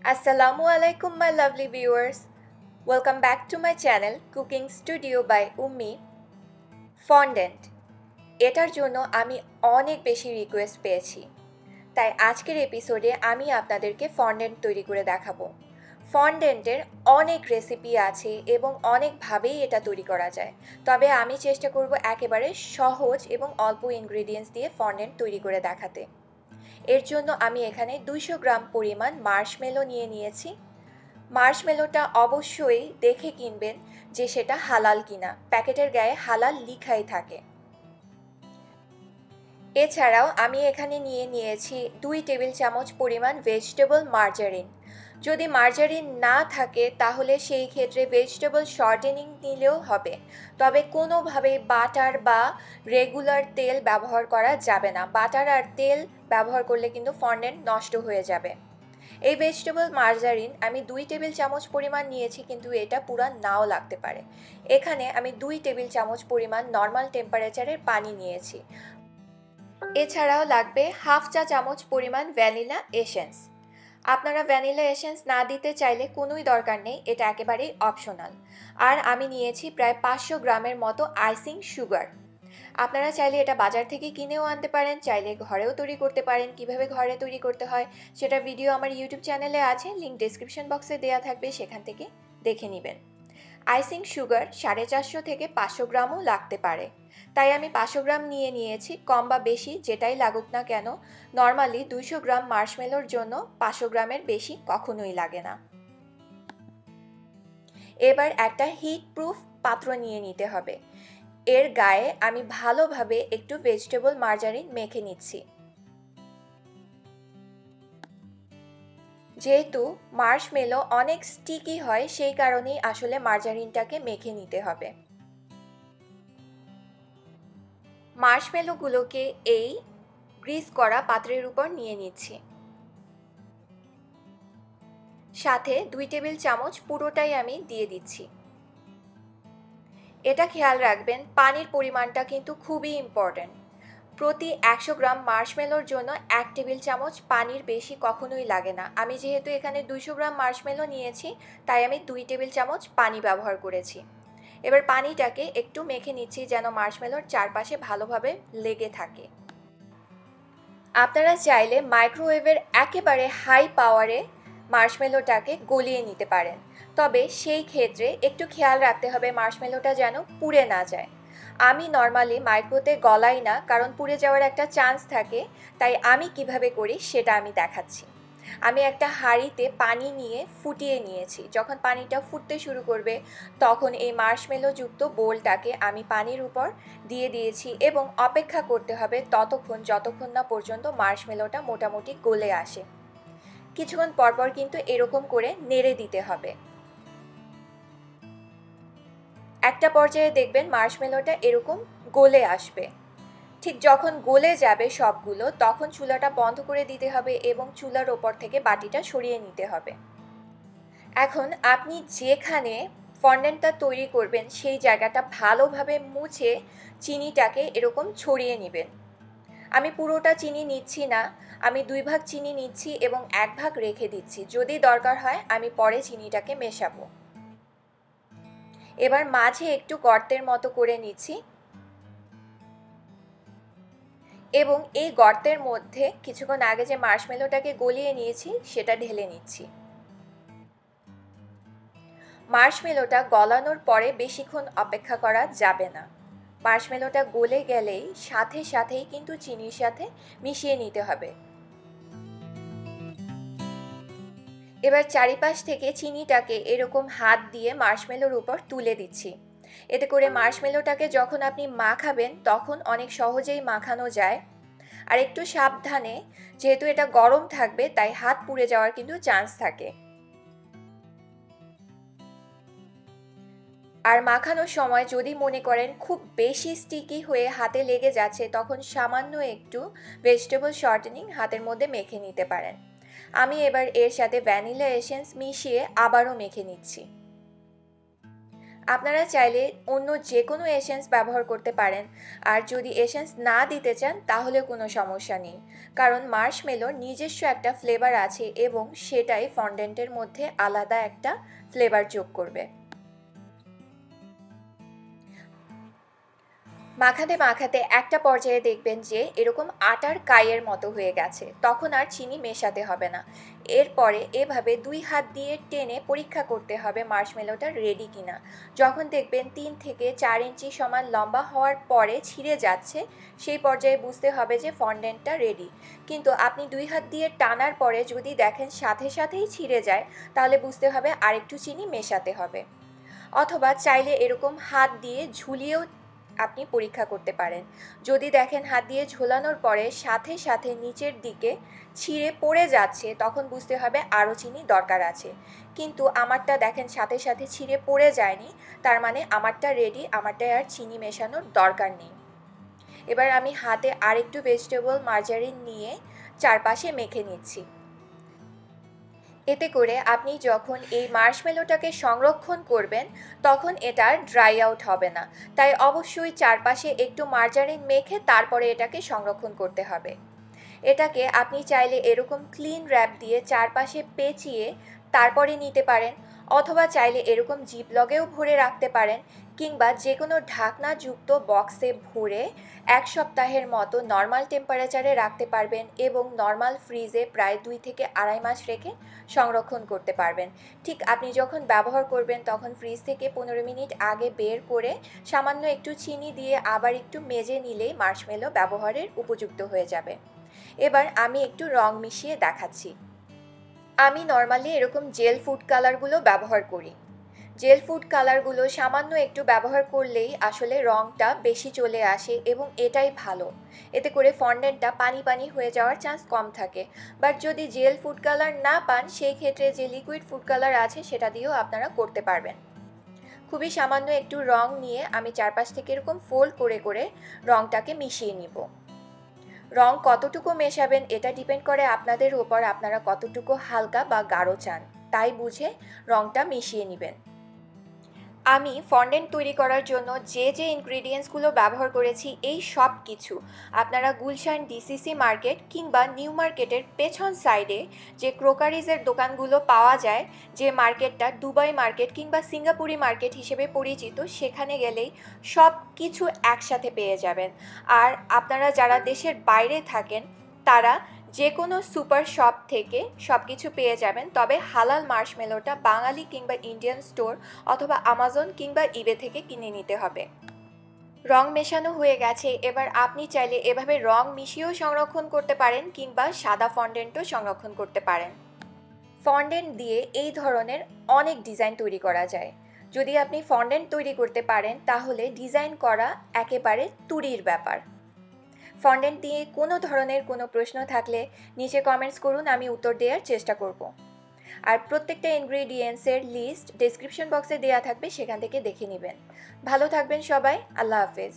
Assalamu alaikum my lovely viewers. Welcome back to my channel Cooking Studio by Ummi. Fondant এটার জন্য আমি অনেক বেশি রিকোয়েস্ট পেয়েছি, তাই আজকের এপিসোডে আমি আপনাদেরকে ফন্ডেন্ট তৈরি করে দেখাবো। ফন্ডেন্টের অনেক রেসিপি আছে এবং অনেকভাবেই এটা তৈরি করা যায়, তবে আমি চেষ্টা করব একেবারে সহজ এবং অল্প ইনগ্রেডিয়েন্টস দিয়ে ফন্ডেন্ট তৈরি করে দেখাতে। এর জন্য আমি এখানে 200 গ্রাম পরিমাণ মার্শমেলো নিয়েছি। মার্শমেলোটা অবশ্যই দেখে কিনবেন যে সেটা হালাল কিনা, প্যাকেটের গায়ে হালাল লিখাই থাকে। এছাড়াও আমি এখানে নিয়েছি 2 টেবিল চামচ পরিমাণ ভেজিটেবল মার্জারিন। যদি মার্জারিন না থাকে তাহলে সেই ক্ষেত্রে ভেজিটেবল শর্টেনিং নিলেও হবে, তবে কোনোভাবেই বাটার বা রেগুলার তেল ব্যবহার করা যাবে না। বাটার আর তেল ব্যবহার করলে কিন্তু ফন্ডেন্ট নষ্ট হয়ে যাবে। এই ভেজিটেবল মার্জারিন আমি 2 টেবিল চামচ পরিমাণ নিয়েছি, কিন্তু এটা পুরো নাও লাগতে পারে। এখানে আমি 2 টেবিল চামচ পরিমাণ নর্মাল টেম্পারেচারের পানি নিয়েছি। এছাড়াও লাগবে হাফ চা চামচ পরিমাণ ভ্যানিলা এসেন্স। আপনারা ভ্যানিলা এসেন্স না দিতে চাইলে কোনোই দরকার নেই, এটা একেবারেই অপশনাল। আর আমি নিয়েছি প্রায় 500 গ্রামের মতো আইসিং সুগার। আপনারা চাইলে এটা বাজার থেকে কিনেও আনতে পারেন, চাইলে ঘরেও তৈরি করতে পারেন। কিভাবে ঘরে তৈরি করতে হয় সেটা ভিডিও আমার ইউটিউব চ্যানেলে আছে, লিঙ্ক ডেসক্রিপশন বক্সে দেওয়া থাকবে, সেখান থেকে দেখে নেবেন। আইসিং সুগার 450 থেকে 500 গ্রামও লাগতে পারে, তাই আমি 500 গ্রাম নিয়েছি। কম বা বেশি যেটাই লাগুক না কেন, নর্মালি 200 গ্রাম মার্শমেলোর জন্য 500 গ্রামের বেশি কখনোই লাগে না। এবার একটা হিট প্রুফ পাত্র নিতে হবে। এর গায়ে আমি ভালোভাবে একটু ভেজিটেবল মার্জারিন মেখে নিচ্ছি। যেহেতু মার্শমেলো অনেক স্টিকি হয়, সেই কারণেই আসলে মার্জারিনটাকে মেখে নিতে হবে। মার্শমেলোগুলোকে এই গ্রিস করা পাত্রের উপর নিয়ে নিচ্ছি। সাথে 2 টেবিল চামচ পুরোটাই আমি দিয়ে দিচ্ছি। এটা খেয়াল রাখবেন, পানির পরিমাণটা কিন্তু খুবই ইম্পর্ট্যান্ট। প্রতি 100 গ্রাম মার্শমেলোর জন্য 1 টেবিল চামচ পানির বেশি কখনোই লাগে না। আমি যেহেতু এখানে 200 গ্রাম মার্শমেলো নিয়েছি, তাই আমি 2 টেবিল চামচ পানি ব্যবহার করেছি। এবার পানিটাকে একটু মেখে নিচ্ছি যেন মার্শমেলোর চারপাশে ভালোভাবে লেগে থাকে। আপনারা চাইলে মাইক্রোওয়েভের একেবারে হাই পাওয়ারে মার্শমেলোটাকে গলিয়ে নিতে পারেন, তবে সেই ক্ষেত্রে একটু খেয়াল রাখতে হবে মার্শমেলোটা যেন পুড়ে না যায়। আমি নর্মালি মাইক্রোতে গলাই না, কারণ পুড়ে যাওয়ার একটা চান্স থাকে, তাই আমি কিভাবে করি সেটা আমি দেখাচ্ছি। আমি একটা হাঁড়িতে পানি নিয়ে ফুটিয়ে নিয়েছি। যখন পানিটা ফুটতে শুরু করবে তখন এই মার্শমেলো যুক্ত বোলটাকে আমি পানির উপর দিয়ে দিয়েছি এবং অপেক্ষা করতে হবে যতক্ষণ না পর্যন্ত মার্শমেলোটা মোটামুটি গলে আসে। কিছুক্ষণ পরপর কিন্তু এরকম করে নেড়ে দিতে হবে। একটা পর্যায়ে দেখবেন মার্শমেলোটা এরকম গলে আসবে। ঠিক যখন গলে যাবে সবগুলো, তখন চুলাটা বন্ধ করে দিতে হবে এবং চুলার ওপর থেকে বাটিটা সরিয়ে নিতে হবে। এখন আপনি যেখানে ফন্ডেন্টটা তৈরি করবেন সেই জায়গাটা ভালোভাবে মুছে চিনিটাকে এরকম ছড়িয়ে নেবেন। আমি পুরোটা চিনি নিচ্ছি না, আমি 2 ভাগ চিনি নিচ্ছি এবং 1 ভাগ রেখে দিচ্ছি। যদি দরকার হয় আমি পরে চিনিটাকে মেশাবো। এবার মাঝে একটু গর্তের মতো করে নিচ্ছি এবং এই গর্তের মধ্যে কিছুক্ষণ আগে যে মার্শমেলোটাকে গলিয়ে নিয়েছি সেটা ঢেলে নিচ্ছি। মার্শমেলোটা গলানোর পরে বেশিক্ষণ অপেক্ষা করা যাবে না। মার্শমেলোটা গলে গেলেই সাথেই কিন্তু চিনির সাথে মিশিয়ে নিতে হবে। এবার চারিপাশ থেকে চিনিটাকে এরকম হাত দিয়ে মার্শমেলোর উপর তুলে দিচ্ছি। এতে করে মার্শমেলোটাকে যখন আপনি মাখাবেন তখন অনেক সহজেই মাখানো যায়। আর একটু সাবধানে, যেহেতু এটা গরম থাকবে তাই হাত পুড়ে যাওয়ার কিন্তু চান্স থাকে। আর মাখানোর সময় যদি মনে করেন খুব বেশি স্টিকি হয়ে হাতে লেগে যাচ্ছে, তখন সামান্য একটু ভেজিটেবল শর্টেনিং হাতের মধ্যে মেখে নিতে পারেন। আমি এবার এর সাথে ভ্যানিলা এসেন্স মিশিয়ে আবারও মেখে নিচ্ছি। আপনারা চাইলে অন্য যে কোনো এসেন্স ব্যবহার করতে পারেন, আর যদি এসেন্স না দিতে চান তাহলে কোনো সমস্যা নেই, কারণ মার্শমেলোর নিজস্ব একটা ফ্লেভার আছে এবং সেটাই ফন্ডেন্টের মধ্যে আলাদা একটা ফ্লেভার যোগ করবে। মাখাতে মাখাতে একটা পর্যায়ে দেখবেন যে এরকম আটার কাইয়ের মতো হয়ে গেছে, তখন আর চিনি মেশাতে হবে না। এরপরে এভাবে 2 হাত দিয়ে টেনে পরীক্ষা করতে হবে মার্শমেলোটা রেডি কিনা। যখন দেখবেন 3 থেকে 4 ইঞ্চি সমান লম্বা হওয়ার পরে ছিঁড়ে যাচ্ছে, সেই পর্যায়ে বুঝতে হবে যে ফন্ডেন্টটা রেডি। কিন্তু আপনি 2 হাত দিয়ে টানার পরে যদি দেখেন সাথে সাথেই ছিঁড়ে যায়, তাহলে বুঝতে হবে আরেকটু চিনি মেশাতে হবে। অথবা চাইলে এরকম হাত দিয়ে ঝুলিয়েও আপনি পরীক্ষা করতে পারেন। যদি দেখেন হাত দিয়ে ঝোলানোর পরে সাথে সাথে নিচের দিকে ছিঁড়ে পড়ে যাচ্ছে, তখন বুঝতে হবে আরও চিনি দরকার আছে। কিন্তু আমারটা দেখেন সাথে সাথে ছিঁড়ে পড়ে যায়নি, তার মানে আমারটা রেডি, আমারটায় আর চিনি মেশানোর দরকার নেই। এবার আমি হাতে আরেকটু ভেজিটেবল মার্জারিন নিয়ে চারপাশে মেখে নিচ্ছি। এতে করে আপনি যখন এই মার্শমেলোটাকে সংরক্ষণ করবেন তখন এটা ড্রাই আউট হবে না, তাই অবশ্যই চারপাশে একটু মার্জারিন মেখে তারপরে এটাকে সংরক্ষণ করতে হবে। এটাকে আপনি চাইলে এরকম ক্লিন র্যাপ দিয়ে চারপাশে পেঁচিয়ে তারপরে নিতে পারেন, অথবা চাইলে এরকম জিপলগেও ভরে রাখতে পারেন, কিংবা যে কোনো ঢাকনাযুক্ত বক্সে ভরে 1 সপ্তাহের মতো নর্মাল টেম্পারেচারে রাখতে পারবেন এবং নর্মাল ফ্রিজে প্রায় 2 থেকে 2.5 মাস রেখে সংরক্ষণ করতে পারবেন। ঠিক আপনি যখন ব্যবহার করবেন তখন ফ্রিজ থেকে 15 মিনিট আগে বের করে সামান্য একটু চিনি দিয়ে আবার একটু মেজে নিলেই মার্শমেলো ব্যবহারের উপযুক্ত হয়ে যাবে। এবার আমি একটু রং মিশিয়ে দেখাচ্ছি। আমি নর্মালি এরকম জেল ফুড কালারগুলো ব্যবহার করি। জেল ফুড কালারগুলো সামান্য একটু ব্যবহার করলেই আসলে রঙটা বেশি চলে আসে এবং এটাই ভালো। এতে করে ফন্ডেন্টটা পানি পানি হয়ে যাওয়ার চান্স কম থাকে। বাট যদি জেল ফুড কালার না পান, সেই ক্ষেত্রে যে লিকুইড ফুড কালার আছে সেটা দিয়েও আপনারা করতে পারবেন। খুবই সামান্য একটু রং নিয়ে আমি চারপাশ থেকে এরকম ফোল্ড করে করে রঙটাকে মিশিয়ে নিব। রং কতটুকু মেশাবেন এটা ডিপেন্ড করে আপনাদের উপর, আপনারা কতটুকু হালকা বা গাঢ় চান, তাই বুঝে রংটা মিশিয়ে নেবেন। আমি ফন্ডেন্ট তৈরি করার জন্য যে যে ইনগ্রিডিয়েন্টসগুলো ব্যবহার করেছি এই সব কিছু আপনারা গুলশান ডিসিসি মার্কেট কিংবা নিউ মার্কেটের পেছন সাইডে যে ক্রোকারিজের দোকানগুলো পাওয়া যায়, যে মার্কেটটা দুবাই মার্কেট কিংবা সিঙ্গাপুরি মার্কেট হিসেবে পরিচিত, সেখানে গেলেই সব কিছু একসাথে পেয়ে যাবেন। আর আপনারা যারা দেশের বাইরে থাকেন তারা যে কোনো সুপার শপ থেকে সব কিছু পেয়ে যাবেন, তবে হালাল মার্শমেলোটা বাঙালি কিংবা ইন্ডিয়ান স্টোর অথবা আমাজন কিংবা ইবে থেকে কিনে নিতে হবে। রং মেশানো হয়ে গেছে, এবার আপনি চাইলে এভাবে রং মিশিয়েও সংরক্ষণ করতে পারেন কিংবা সাদা ফন্ডেন্টও সংরক্ষণ করতে পারেন। ফন্ডেন্ট দিয়ে এই ধরনের অনেক ডিজাইন তৈরি করা যায়। যদি আপনি ফন্ডেন্ট তৈরি করতে পারেন তাহলে ডিজাইন করা একেবারে তুড়ির ব্যাপার। ফন্ডেন্ট দিয়ে কোনো ধরনের কোনো প্রশ্ন থাকলে নিচে কমেন্টস করুন, আমি উত্তর দেওয়ার চেষ্টা করব। আর প্রত্যেকটা ইনগ্রেডিয়েন্টসের লিস্ট ডেসক্রিপশন বক্সে দেওয়া থাকবে, সেখান থেকে দেখে নেবেন। ভালো থাকবেন সবাই, আল্লাহ হাফেজ।